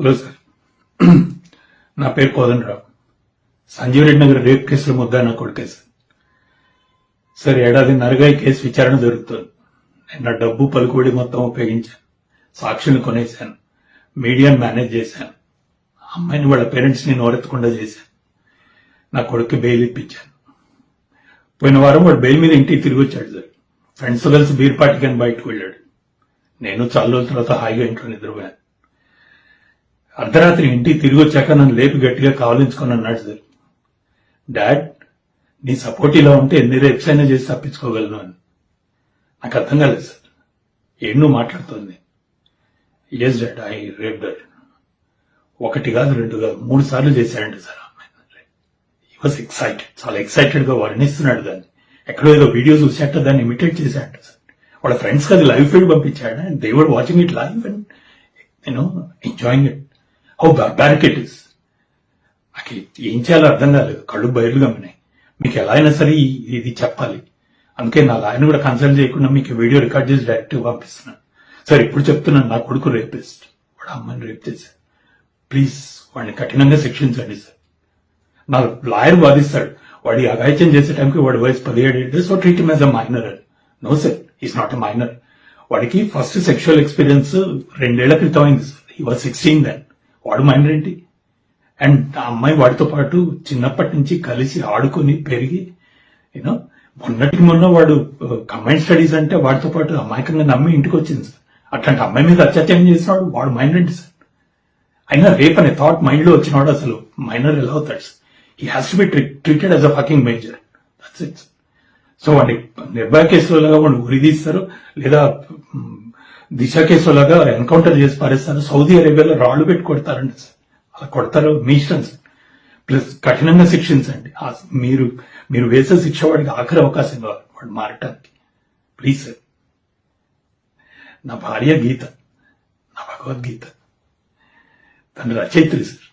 Hello sir, నా పేరు Kodanda Rao. Sanjeev Reddy Nagar rape కేసులో ముద్దా నా కొడుకే సార్. ఏడాదిన్నరగా ఈ కేసు విచారణ జరుగుతుంది. నేను నా డబ్బు పలుకుబడి మొత్తం ఉపయోగించాను, సాక్షుల్ని కొనేశాను, మీడియాను మేనేజ్ చేశాను, అమ్మాయిని వాళ్ళ పేరెంట్స్ ని నోరెత్తకుండా చేశాను, నా కొడుక్కి బెయిల్ ఇప్పించాను. పోయిన వారం వాడు బెయిల్ మీద ఇంటికి తిరిగి వచ్చాడు సార్. ఫ్రెండ్స్ కలిసి బీర్ పార్టీకి అని బయటకు వెళ్ళాడు. నేను చాలా రోజుల తర్వాత హాయిగా ఇంట్లో నిద్రపోయాను. అర్ధరాత్రి ఇంటికి తిరిగి వచ్చాక నన్ను లేపి గట్టిగా కావలించుకొని అన్నాడు సార్, డాడ్ నీ సపోర్ట్ ఇలా ఉంటే ఎన్ని రేప్స్ అయినా చేసి తప్పించుకోగలను అని. నాకు అర్థం కాలేదు సార్, ఏం నువ్వు మాట్లాడుతుంది? Yes dad, I rape dad. ఒకటి కాదు, రెండు కాదు, 3 సార్లు చేశాడంట సార్. హీ వాజ్ ఎక్సైటెడ్, చాలా ఎక్సైటెడ్ గా వర్ణిస్తున్నాడు దాన్ని. ఎక్కడో ఏదో వీడియో చూసాట, దాన్ని ఇమిటేట్ చేశాడంట సార్. వాళ్ళ ఫ్రెండ్స్ కి అది లైవ్ ఫీడ్ పంపించాడు. And they were watching it live and enjoying it. How barbaric it is. నాకు ఏం చేయాలో అర్థం కాలేదు, కళ్ళు బయలు గమ్మినాయి. మీకు ఎలా అయినా సరే ఇది చెప్పాలి, అందుకే నా లాయర్ని కూడా కన్సల్ట్ చేయకుండా మీకు వీడియో రికార్డ్ చేసి డైరెక్ట్ పంపిస్తున్నాను సార్. ఇప్పుడు చెప్తున్నాను, నా కొడుకు రేపిస్ట్, వాడు అమ్మాయిని రేప్ చేశాడు. ప్లీజ్ వాడిని కఠినంగా శిక్షించండి సార్. నా లాయర్ వాదిస్తాడు, వాడి అఘాయిత్యం చేసే టైంకి వాడి వయసు 17 ఏళ్ళు, so treat him as a minor అని. No sir, is not a minor. వాడికి ఫస్ట్ సెక్షువల్ ఎక్స్పీరియన్స్ 2 ఏళ్ల క్రితం అయింది సార్. He was 16 then. వాడు మైనర్ ఏంటి? అండ్ ఆ అమ్మాయి వాడితో పాటు చిన్నప్పటి నుంచి కలిసి ఆడుకుని పెరిగి యూనో మొన్నటికి మొన్న వాడు కంబైన్డ్ స్టడీస్ అంటే వాడితో పాటు అమాయకంగా నమ్మి ఇంటికి వచ్చింది సార్. అట్లాంటి అమ్మాయి మీద అత్యాచారం చేసినాడు, వాడు మైనర్ ఏంటి సార్? అయినా రేప్ అనే థాట్ మైండ్ లో వచ్చినాడు, అసలు మైనర్ ఎలా అవుతాడు sir? He has to be treated as a fucking major. That's it. So వాడిని నిర్భయ కేసులో లాగా వాడిని ఉరిదీస్తారు, లేదా దిశ కేసులో లాగా ఎన్కౌంటర్ చేసి పారేస్తారు. సౌదీ అరేబియాలో రాళ్లు పెట్టి కొడతారండి సార్. అలా కొడతారు, మీ ఇష్టం సార్. ప్లస్ కఠినంగా శిక్షించండి. మీరు వేసే శిక్ష వాడికి ఆఖరి అవకాశం కావాలి వాడు మారటానికి. Please sir. నా భార్య గీత, నా భగవద్గీత, తన రచయిత్రి సార్.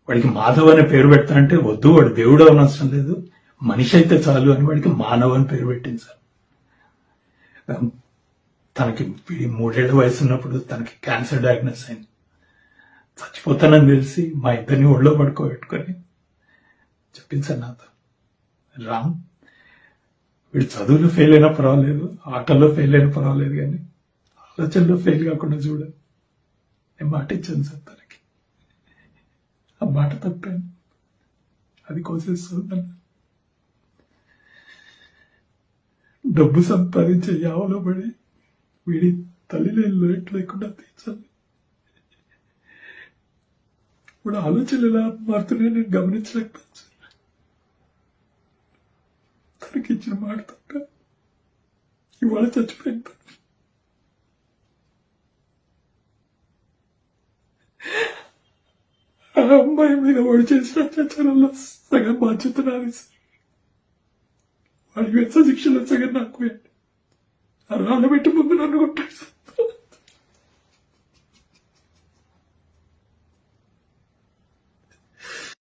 వాడికి మాధవ్ అనే పేరు పెడతా అంటే వద్దు, వాడు దేవుడు అవనవసరం లేదు, మనిషి అయితే చాలు అని వాడికి మానవ్ అని పేరు పెట్టింది సార్. తనకి 3 ఏళ్ల వయసు ఉన్నప్పుడు తనకి క్యాన్సర్ డయాగ్నోస్ అయింది. చచ్చిపోతానని తెలిసి మా ఇద్దరిని ఒళ్ళో పడుకోబెట్టుకొని చెప్పింది సార్ నాతో, రామ్ వీడు చదువులో ఫెయిల్ అయినా పర్వాలేదు, ఆటల్లో ఫెయిల్ అయినా పర్వాలేదు, కానీ ఆలోచనలో ఫెయిల్ కాకుండా చూడాలి. నేను మాట ఇచ్చాను సార్ తనకి. ఆ మాట తప్పాను, అది కోసేస్తుంది. డబ్బు సంపాదించే యావలో పడి వీడి తల్లి లోటు లేకుండా తీర్చాలి. ఇప్పుడు ఆలోచనలు ఎలా మారుతున్నాయో నేను గమనించలేకపోయాను సార్. తనకి ఇచ్చిన మాట తప్ప ఇవాళ చచ్చిపోయింది. ఆ అమ్మాయి మీద వాడు చేసిన అత్యాచారంలో సగం బాధ్యత నాది సార్. వాడికి ఎంత శిక్షలో సగం నాకు రాళ్ళ పెట్టి ముందు నన్ను కొట్టాడు సార్.